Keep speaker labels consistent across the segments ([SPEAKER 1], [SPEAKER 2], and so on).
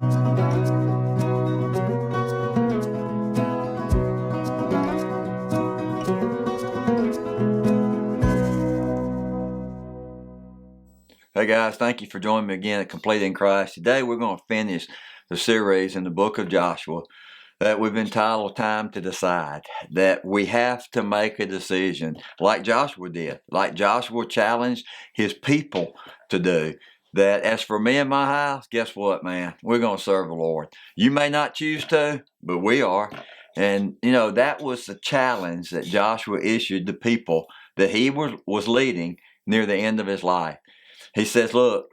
[SPEAKER 1] Hey guys, thank you for joining me again at Complete in Christ. Today we're going to finish the series in the book of Joshua that we've entitled Time to Decide. That we have to make a decision like Joshua did, like Joshua challenged his people to do. That as for me and my house, guess what, man? We're going to serve the Lord. You may not choose to, but we are. And, that was the challenge that Joshua issued the people that he was leading near the end of his life. He says, look,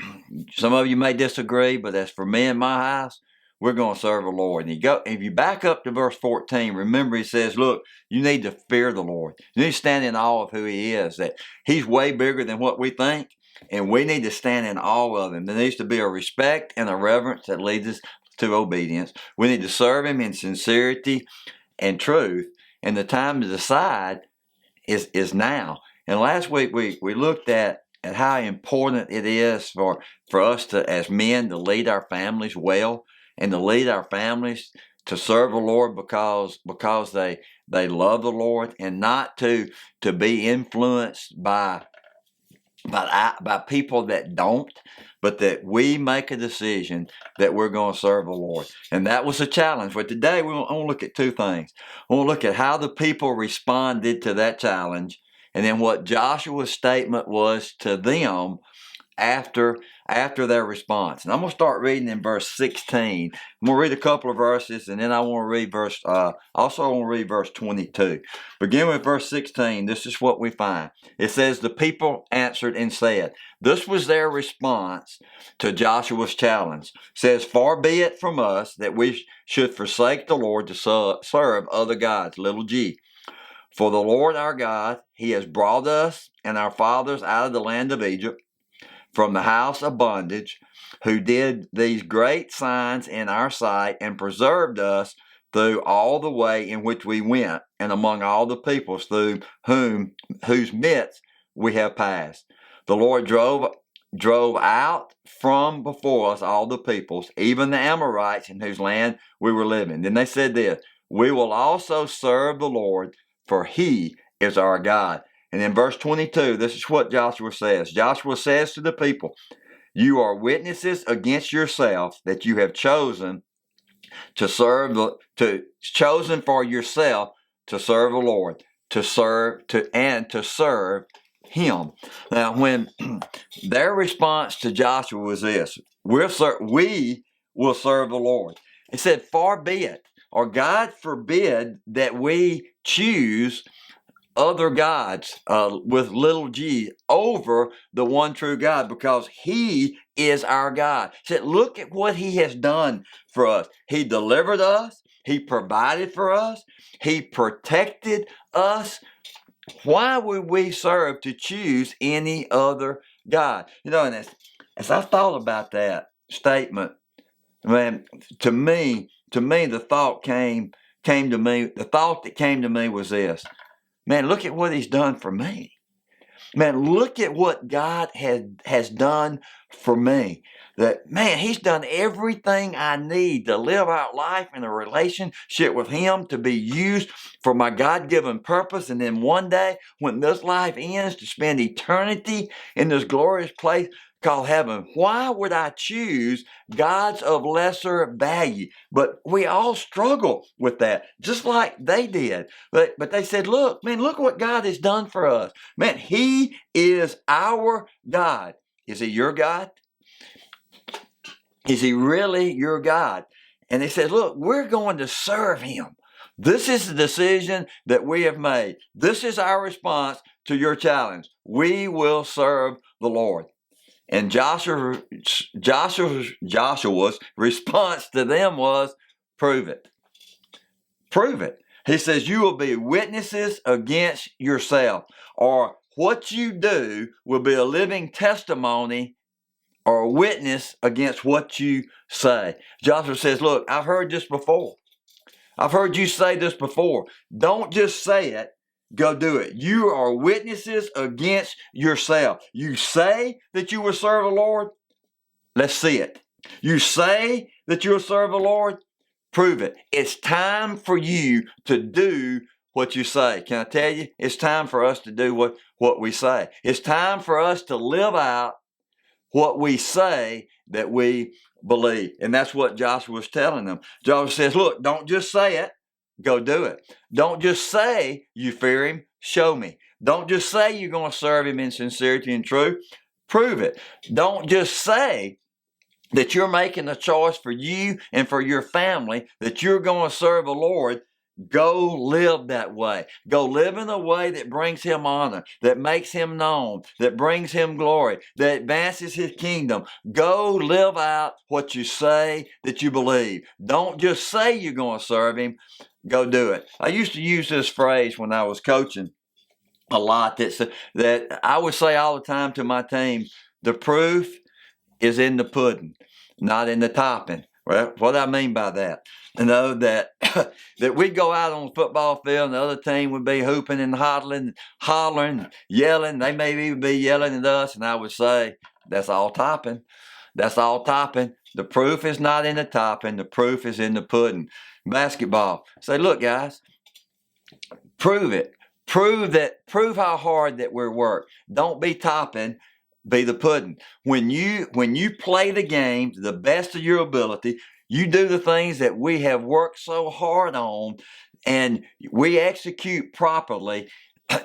[SPEAKER 1] some of you may disagree, but as for me and my house, we're going to serve the Lord. And if you back up to verse 14, remember he says, look, you need to fear the Lord. You need to stand in awe of who he is, that he's way bigger than what we think, and we need to stand in awe of him. There needs to be a respect and a reverence that leads us to obedience. We need to serve him in sincerity and truth, and the time to decide is now. And last week we looked at how important it is for us to, as men, to lead our families well and to lead our families to serve the Lord because they love the Lord, and not to be influenced by people that don't, but that we make a decision that we're going to serve the Lord. And that was a challenge. But today we want to look at two things. We want to look at how the people responded to that challenge, and then what Joshua's statement was to them after their response. And I'm going to start reading in verse 16. I'm going to read a couple of verses, and then I want to read verse 22. Begin with verse 16. This is what we find. It says, the people answered and said, this was their response to Joshua's challenge. It says, far be it from us that we should forsake the Lord to serve other gods, little g. For the Lord our God, he has brought us and our fathers out of the land of Egypt, from the house of bondage, who did these great signs in our sight and preserved us through all the way in which we went, and among all the peoples through whose midst we have passed. The Lord drove out from before us all the peoples, even the Amorites, in whose land we were living. Then they said this, we will also serve the Lord, for he is our God. And in verse 22, this is what Joshua says. Joshua says to the people, you are witnesses against yourself that you have chosen chosen for yourself to serve the Lord, to serve him. Now, when their response to Joshua was this, we will serve the Lord. It said, far be it, or God forbid that we choose other gods with little g over the one true God, because he is our God. He said, look at what he has done for us. He delivered us. He provided for us. He protected us. Why would we serve to choose any other God? And as I thought about that statement, man, to me, the thought that came to me was this. Man, look at what he's done for me. Man, look at what God has done for me. That, man, he's done everything I need to live out life in a relationship with him, to be used for my God-given purpose. And then one day, when this life ends, to spend eternity in this glorious place called heaven. Why would I choose gods of lesser value? But we all struggle with that, just like they did. But they said, look, man, look what God has done for us. Man, he is our God. Is he your God? Is he really your God? And they said, look, we're going to serve him. This is the decision that we have made. This is our response to your challenge. We will serve the Lord. And Joshua's response to them was, prove it. Prove it. He says, you will be witnesses against yourself, or what you do will be a living testimony or a witness against what you say. Joshua says, look, I've heard this before. I've heard you say this before. Don't just say it. Go do it. You are witnesses against yourself. You say that you will serve the Lord. Let's see it. You say that you'll serve the Lord? Prove it. It's time for you to do what you say. Can I tell you? It's time for us to do what we say. It's time for us to live out what we say that we believe. And that's what Joshua was telling them. Joshua says, look, don't just say it, go do it. Don't just say you fear him, show me. Don't just say you're going to serve him in sincerity and truth, prove it. Don't just say that you're making a choice for you and for your family, that you're going to serve the Lord. Go live that way. Go live in a way that brings him honor, that makes him known, that brings him glory, that advances his kingdom. Go live out what you say that you believe. Don't just say you're going to serve him. Go do it. I used to use this phrase when I was coaching a lot that I would say all the time to my team, the proof is in the pudding, not in the topping. Well, what do I mean by that? You know, that we'd go out on the football field and the other team would be hooping and hollering, yelling. They may even be yelling at us, and I would say, that's all topping. That's all topping. The proof is not in the topping. The proof is in the pudding. Basketball. Say, look, guys, prove it. Prove how hard that we work. Don't be topping. Be the pudding. When you play the game to the best of your ability, you do the things that we have worked so hard on, and we execute properly.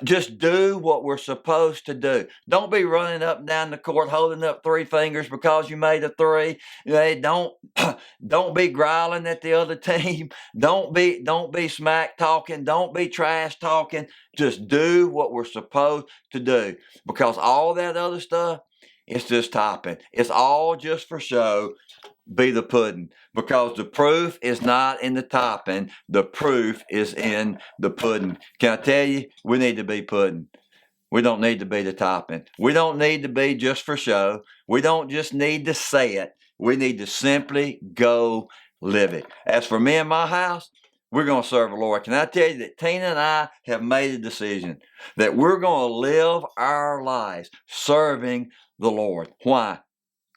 [SPEAKER 1] Just do what we're supposed to do. Don't be running up and down the court holding up three fingers because you made a three. Don't be growling at the other team. Don't be smack talking. Don't be trash talking. Just do what we're supposed to do, because all that other stuff, it's just topping. It's all just for show. Be the pudding, because the proof is not in the topping. The proof is in the pudding. Can I tell you, we need to be pudding. We don't need to be the topping. We don't need to be just for show. We don't just need to say it. We need to simply go live it. As for me and my house, we're going to serve the Lord. Can I tell you that Tina and I have made a decision that we're going to live our lives serving the Lord. Why?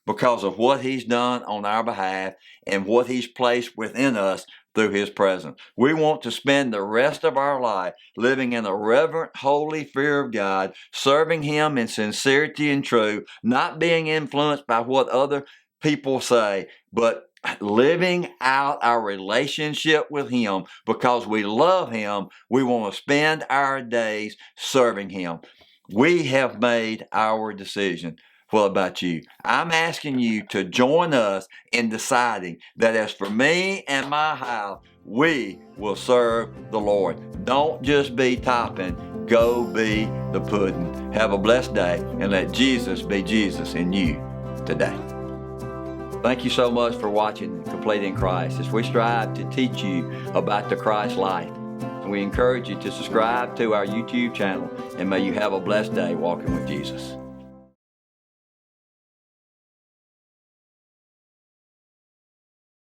[SPEAKER 1] Because of what he's done on our behalf and what he's placed within us through his presence. We want to spend the rest of our life living in a reverent, holy fear of God, serving him in sincerity and truth, not being influenced by what other people say, but living out our relationship with him. Because we love him, we want to spend our days serving him. We have made our decision. What about you? I'm asking you to join us in deciding that as for me and my house, we will serve the Lord. Don't just be topping, go be the pudding. Have a blessed day, and let Jesus be Jesus in you today. Thank you so much for watching Complete in Christ as we strive to teach you about the Christ life. And we encourage you to subscribe to our YouTube channel, and may you have a blessed day walking with Jesus.